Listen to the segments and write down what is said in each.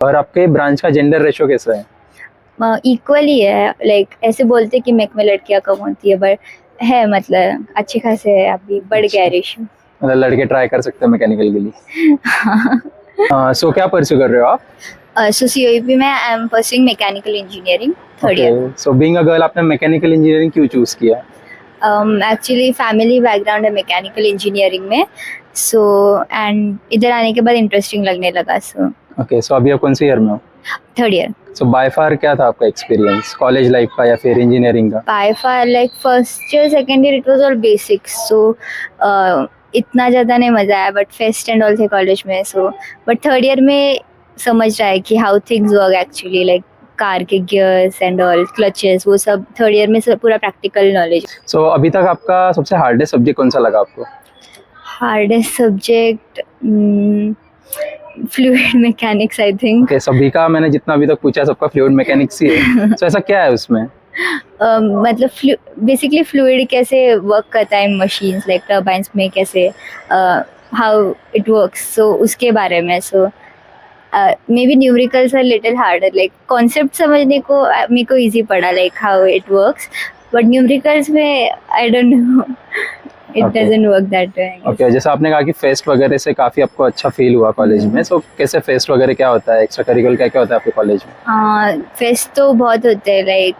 और आपके ब्रांच का जेंडर रेशो कैसा है? इक्वली है, लाइक ऐसे बोलते कि मैक में लड़कियां कम होती है, बट है मतलब अच्छे खासे है, अभी बढ़ गया रेशियो। मतलब लड़के ट्राई कर सकते हैं मैकेनिकल के लिए। सो क्या परस्यू कर रहे हो आप? सो सीओईपी में I am pursuing mechanical engineering third year. So being a girl आपने मैकेनिकल इंजीनियरिंग क्यों चूज किया? एक्चुअली फैमिली बैकग्राउंड है मैकेनिकल इंजीनियरिंग में, सो एंड इधर आने के बाद इंटरेस्टिंग लगने लगा, सो ओके, सो अभी आप कौन से ईयर में हो? Third year. So by far क्या था आपका एक्सपीरियंस कॉलेज लाइफ का या फिर इंजीनियरिंग का? By far like first year second year it was all basics, so इतना ज़्यादा नहीं मज़ा आया, बट फेस्ट एंड ऑल थे कॉलेज में, सो बट थर्ड ईयर में समझ रहा है कि how things work actually, like car के गियर्स एंड ऑल क्लचेस, वो सब थर्ड ईयर में सब पूरा प्रैक्टिकल नॉलेज। सो अभी तक आपका सबसे हार्डेस्ट सब्जेक्ट कौन सा लगा आपको? Hardest subject fluid mechanics I think. Okay, सभी का मैंने जितना अभी तक पूछा सबका फ्लूइड मैकेनिक्स ही है। सो ऐसा क्या है उसमें? मतलब बेसिकली फ्लूइड कैसे वर्क करता है मशीन्स, लाइक टर्बाइंस में कैसे हाउ इट वर्क्स, सो उसके बारे में। So may be numericals are little harder, like concept समझने को मेरे को इजी पड़ा, like how it works, but numericals में I don't know, it Okay. Doesn't work that way. Okay, जैसे आपने कहा कि फेस्ट वगैरह से काफी आपको अच्छा फील हुआ कॉलेज में, सो कैसे फेस्ट वगैरह क्या होता है, एक्स्ट्रा करिकुलर क्या क्या होता है आपके कॉलेज में? फेस्ट तो बहुत होते हैं, like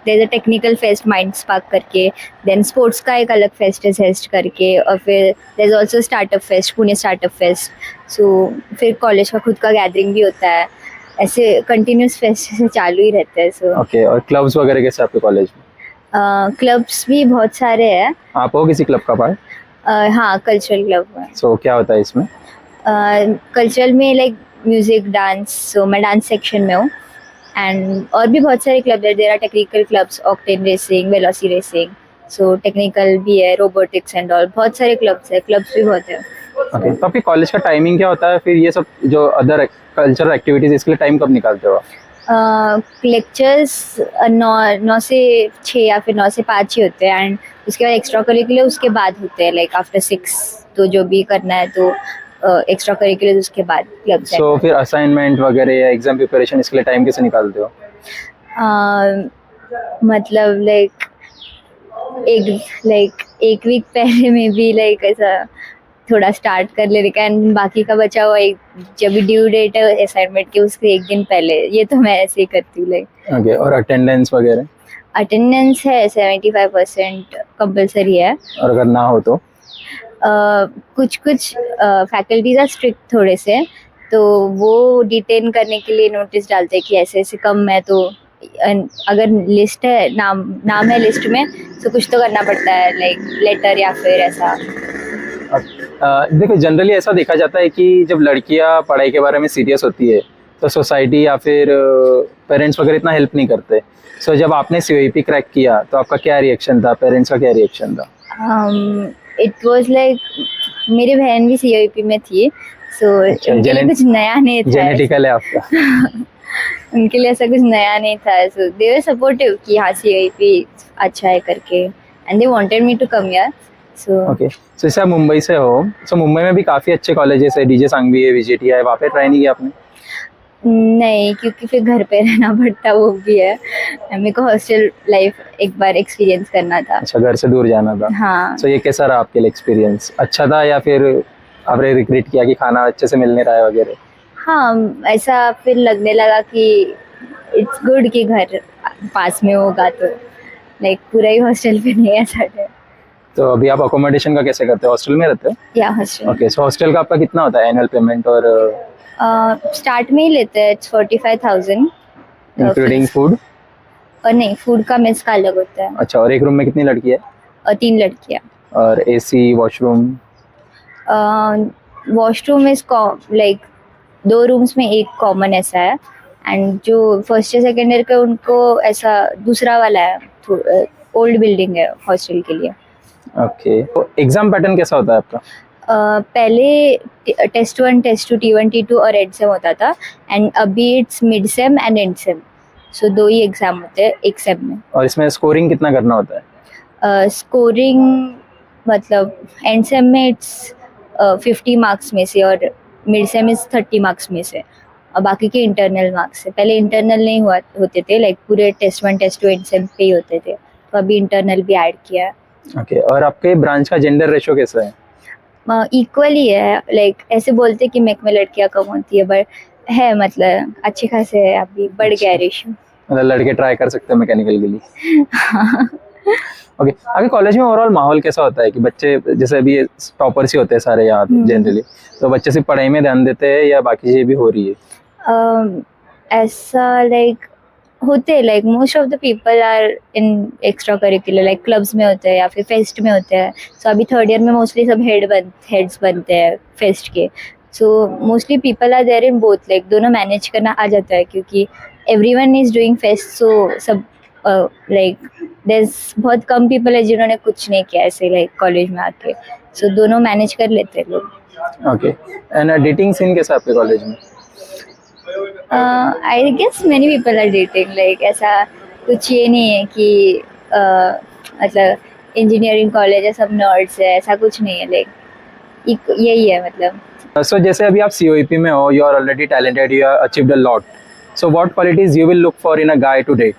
there a technical fest Mind Spark करके, देन स्पोर्ट्स का एक अलग फेस्ट है सेस्ट करके, और फिर there is also startup fest, Pune startup fest. So फिर कॉलेज का खुद का गैदरिंग भी होता है, ऐसे कंटिन्यूस फेस्ट से चालू ही रहते हैं। सो ओके, और क्लब्स वगैरह कैसे आपके कॉलेज में? क्लब्स भी बहुत सारे हैं। आप हो किसी क्लब का पार्ट? हाँ, कल्चरल क्लब है। सो क्या होता है इसमें? कल्चरल में लाइक म्यूजिक डांस, सो मैं डांस सेक्शन में हूँ, एंड और भी बहुत सारे क्लब है, there are technical clubs, Octane racing, Velocity racing, so technical भी है, रोबोटिक्स एंड ऑल, बहुत सारे क्लब्स है, क्लब्स भी बहुत है। ओके, तो आपके कॉलेज का टाइमिंग क्या होता है, फिर ये सब जो अदर कल्चरल एक्टिविटीज इसके लिए टाइम कब निकालते हो आप? लेक्चर्स 9 से 6 या फिर 9 से 5 ही होते हैं, एंड उसके बाद एक्स्ट्रा करिकुलर उसके बाद होते हैं, लाइक आफ्टर 6, तो जो भी करना है तो एक्स्ट्रा करिकुलर उसके बाद क्लब। सो फिर असाइनमेंट वगैरह या एग्जाम प्रिपरेशन इसके लिए टाइम कैसे निकालते हो? मतलब एक वीक पहले में भी लाइक ऐसा थोड़ा स्टार्ट कर ले रखा है, बाकी का बचा हुआ एक जब भी ड्यू डेट है असाइनमेंट के उसके एक दिन पहले, ये तो मैं ऐसे ही करती हूँ लाइक। ओके, और अटेंडेंस वगैरह? अटेंडेंस है 75% कंपलसरी है, और अगर ना हो तो? कुछ कुछ फैकल्टीज आर स्ट्रिक्ट थोड़े से, तो वो डिटेन करने के लिए नोटिस डालते हैं कि ऐसे ऐसे कम है, तो अगर लिस्ट है, नाम है लिस्ट में, तो कुछ तो करना पड़ता है, लाइक लेटर या फिर ऐसा। देखो, जनरली ऐसा देखा जाता है कि जब लड़कियां पढ़ाई के बारे में सीरियस होती है तो सोसाइटी या फिर पेरेंट्स वगैरह इतना हेल्प नहीं करते। सो जब आपने सीओईपी क्रैक किया तो आपका क्या रिएक्शन था, पेरेंट्स का क्या रिएक्शन था? इट वाज लाइक मेरी बहन भी सीओईपी में थी, सो उनके लिए कुछ नया नहीं था, जेनेटिकल है आपका। उनके लिए ऐसा कुछ नया नहीं था, सो दे वर सपोर्टिव कि हाँ सीओईपी अच्छा है करके, and they wanted me to come here. So okay, so जैसे आप मुंबई से हो, सो मुंबई में भी काफ़ी अच्छे कॉलेजेस है, डीजे सांगवी है, वीजेटी है, वहाँ पे ट्राई नहीं किया आपने? नहीं, क्योंकि फिर घर पे रहना पड़ता, वो भी है, मेरे को हॉस्टल लाइफ एक बार एक्सपीरियंस करना था। अच्छा, घर से दूर जाना था। हाँ। सो ये कैसा रहा आपके लिए एक्सपीरियंस, अच्छा था या फिर आपने रिग्रेट किया कि खाना अच्छे से मिल नहीं रहा है वगैरह? हाँ, ऐसा फिर लगने लगा कि इट्स गुड कि घर पास में होगा, तो लाइक पूरा ही हॉस्टल पे नहीं है ऐसा। तो अभी आप अकोमोडेशन का कैसे करते हो, हॉस्टल में रहते हो? या हॉस्टल। ओके, सो हॉस्टल का आपका कितना होता है एनुअल पेमेंट, और स्टार्ट में ही लेते हैं 45,000 इंक्लूडिंग फूड? और नहीं, फूड का मेस का अलग होता है। अच्छा, और एक रूम में कितनी लड़की है? और 3 लड़कियाँ। और AC washroom? Washroom is like 2 rooms में एक कॉमन ऐसा है, एंड जो फर्स्ट या सेकेंड ईयर का उनको ऐसा दूसरा वाला है, ओल्ड बिल्डिंग है हॉस्टल के लिए। ओके, तो एग्जाम पैटर्न कैसा होता है आपका? पहले टेस्ट 1, टेस्ट 2, T1, T2 और एंड सेम होता था, एंड अभी it's mid sem and and same, so 2 he exam होते हैं एक सेम में। और इसमें स्कोरिंग कितना करना होता है? स्कोरिंग मतलब एंड सेम में इट्स 50 मार्क्स में से, और मिड सेम इज 30 मार्क्स में से। और बाकी के इंटरनल मार्क्स से। पहले इंटरनल नहीं होते थे, लाइक पूरे टेस्ट 1 टेस्ट 2 एंड सेम पे ही होते थे, तो अभी इंटरनल भी ऐड किया है। ओके, और आपके ब्रांच का जेंडर रेशो कैसा है? इक्वली है, लाइक ऐसे बोलते कि मेक में लड़कियां कम होती है, बट है मतलब अच्छे खासे है, अभी बढ़ गया रेशियो। मतलब लड़के ट्राई कर सकते हैं मैकेनिकल के लिए? ओके, आगे कॉलेज में ओवरऑल माहौल कैसा होता है कि बच्चे जैसे अभी टॉपर्स ही होते हैं सारे यहाँ जनरली, तो बच्चे सिर्फ पढ़ाई में ध्यान देते हैं या बाकी चीजें भी हो रही है? ऐसा लाइक होते हैं, like most of the people are in extra curricular, like clubs में होते हैं या फिर फेस्ट में होते हैं। सो अभी थर्ड ईयर में मोस्टली सब हेड्स बनते हैं फेस्ट के। So mostly people are there in both, like दोनों मैनेज करना आ जाता है, क्योंकि everyone is doing fest. So सब लाइक देयर्स बहुत कम पीपल है जिन्होंने कुछ नहीं किया ऐसे लाइक कॉलेज में आके। सो दोनों मैनेज कर लेते हैं लोग। ओके, एंड डेटिंग सीन कैसा है आपके कॉलेज में? I guess many people are dating, like ऐसा कुछ ये नहीं है कि मतलब इंजीनियरिंग कॉलेज है सब नर्ड्स है, ऐसा कुछ नहीं है, लाइक यही है मतलब। सो जैसे अभी आप COEP में हो, you are already talented, you have achieved a lot, so what qualities you will look for in a guy to date?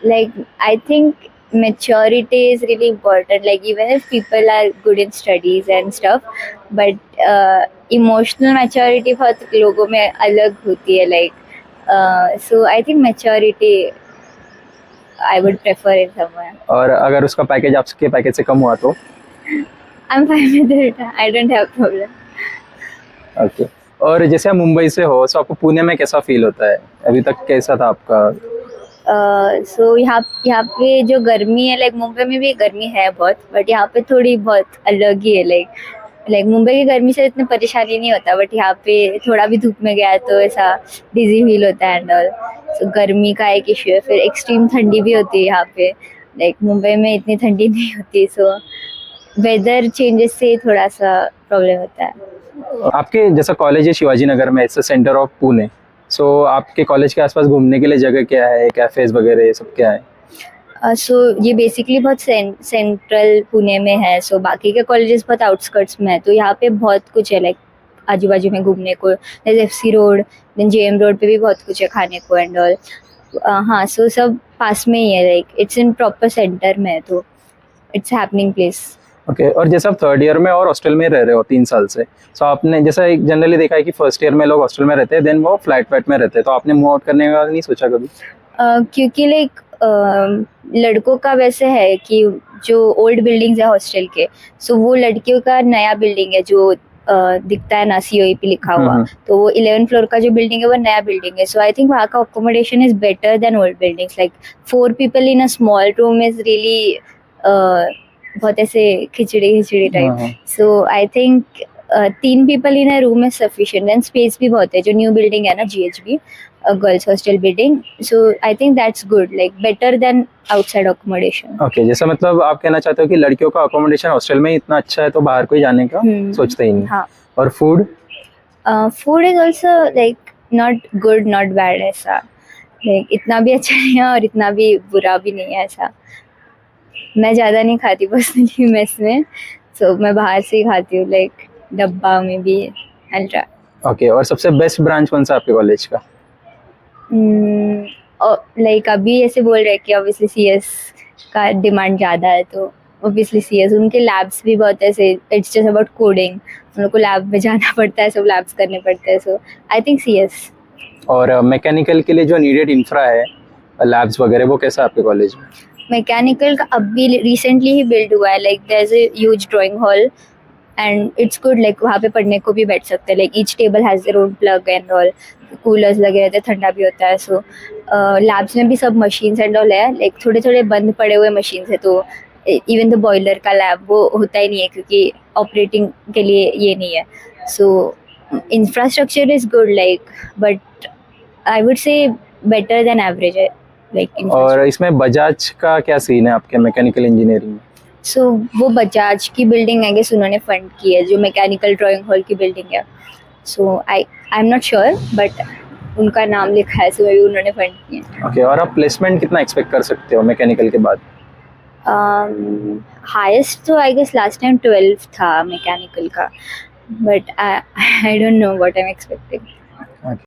Like I think maturity is really important, like even if people are good in studies and stuff, but emotional maturity बहुत लोगों में अलग होती है, like so I think maturity I would prefer in someone. और अगर उसका package आपके पैकेज से कम हुआ तो? I'm fine with it, I don't have problem. Okay, और जैसे आप मुंबई से हो, सो आपको पुणे में कैसा फील होता है? अभी तक कैसा था आपका? सो यहाँ पे जो गर्मी है, लाइक मुंबई में भी गर्मी है बहुत, बट यहाँ पे थोड़ी बहुत अलग ही है। लाइक मुंबई की गर्मी से इतनी परेशानी नहीं होता, बट यहाँ पे थोड़ा भी धूप में गया तो ऐसा डिजी फील होता है एंड ऑल। सो गर्मी का एक इशू है। फिर एक्सट्रीम ठंडी भी होती है यहाँ पे, लाइक मुंबई में इतनी ठंडी नहीं होती। सो वेदर चेंजेस से थोड़ा सा प्रॉब्लम होता है। आपके जैसा कॉलेज है शिवाजी नगर में, इट्स सेंटर ऑफ पुणे, सो आपके कॉलेज के आसपास घूमने के लिए जगह क्या है, कैफेज वगैरह ये सब क्या है? सो ये बेसिकली बहुत सेंट्रल पुणे में है। सो बाकी के कॉलेजेस बहुत आउटस्कर्ट्स में है, तो यहाँ पे बहुत कुछ है लाइक आजू बाजू में घूमने को। जैसे FC road, then JM road पे भी बहुत कुछ है खाने को एंड ऑल। हाँ, सो सब पास में ही है, like it's in proper centre में है, तो इट्स हैपनिंग प्लेस। ओके, और जैसे आप थर्ड ईयर में और हॉस्टल में रह रहे हो 3 साल से, सो आपने जैसा एक जनरली देखा है कि फर्स्ट ईयर में लोग हॉस्टल में रहते हैं, देन वो फ्लैट में रहते हैं, तो आपने मूव आउट करने का नहीं सोचा कभी? क्योंकि लाइक लड़कों का वैसे है कि जो ओल्ड बिल्डिंग्स है हॉस्टल के, सो वो लड़कियों का नया बिल्डिंग है जो दिखता है ना COEP लिखा हुआ, तो वो 11th फ्लोर का जो बिल्डिंग है वो नया बिल्डिंग है। सो आई थिंक वहाँ का accommodation is better than old buildings. Like 4 people in a small room is really बहुत ऐसे खिचड़ी type. So I think 3 people in a room is sufficient, and space भी बहुत है। जो न्यू बिल्डिंग है ना GHB girls hostel building, so I think that's good, like better than outside accommodation. Okay, जैसा मतलब आप कहना चाहते हो कि लड़कियों का अकोमोडेशन हॉस्टल में इतना अच्छा है तो बाहर कोई जाने का सोचते ही नहीं। हाँ, और food? Food is also like not good not bad, ऐसा लाइक इतना भी अच्छा नहीं है और इतना भी बुरा भी नहीं है ऐसा। मैं ज़्यादा नहीं खाती पर्सनली मेस में, सो मैं बाहर से ही खाती हूँ, लाइक डब्बा में भी अल्ट्रा। ओके, और सबसे बेस्ट ब्रांच कौन सा आपके कॉलेज का? लाइक अभी ऐसे बोल रहे हैं कि ऑब्वियसली CS का डिमांड ज़्यादा है, तो ऑब्वियसली CS। उनके लैब्स भी बहुत ऐसे, इट्स जस्ट अबाउट कोडिंग, उन लोग को लैब में जाना पड़ता है, सब लैब्स करने पड़ते हैं। सो आई थिंक CS। और मैकेनिकल के लिए जो नीडेड इंफ्रा है, लैब्स वगैरह, वो कैसा है आपके कॉलेज में? मैकेनिकल का अभी रिसेंटली ही बिल्ड हुआ है, like there is a huge drawing hall and it's good, like वहाँ पे पढ़ने को भी बैठ सकते हैं। Like each table has their own plug and all, coolers लगे रहते हैं, ठंडा भी होता है। सो लैब्स में भी सब मशीन्स एंड ऑल है, लाइक थोड़े थोड़े बंद पड़े हुए मशीन्स है, तो इवन द बॉयलर का लैब वो होता ही नहीं है क्योंकि ऑपरेटिंग के लिए ये नहीं है। So infrastructure is good, like but I would say better than average है, लाइक। और इसमें बजाज का क्या सीन है आपके मैकेनिकल इंजीनियरिंग में? सो वो बजाज की बिल्डिंग आई गेस उन्होंने फंड की है, जो मैकेनिकल ड्राइंग हॉल की बिल्डिंग है। So I am not sure, but उनका नाम लिखा है, सो वही उन्होंने फंड किया है। ओके, और आप प्लेसमेंट कितना एक्सपेक्ट कर सकते हो मैकेनिकल के बाद? हाईएस्ट तो आई गेस लास्ट टाइम 12 था मैकेनिकल का, but I don't know what I'm expecting.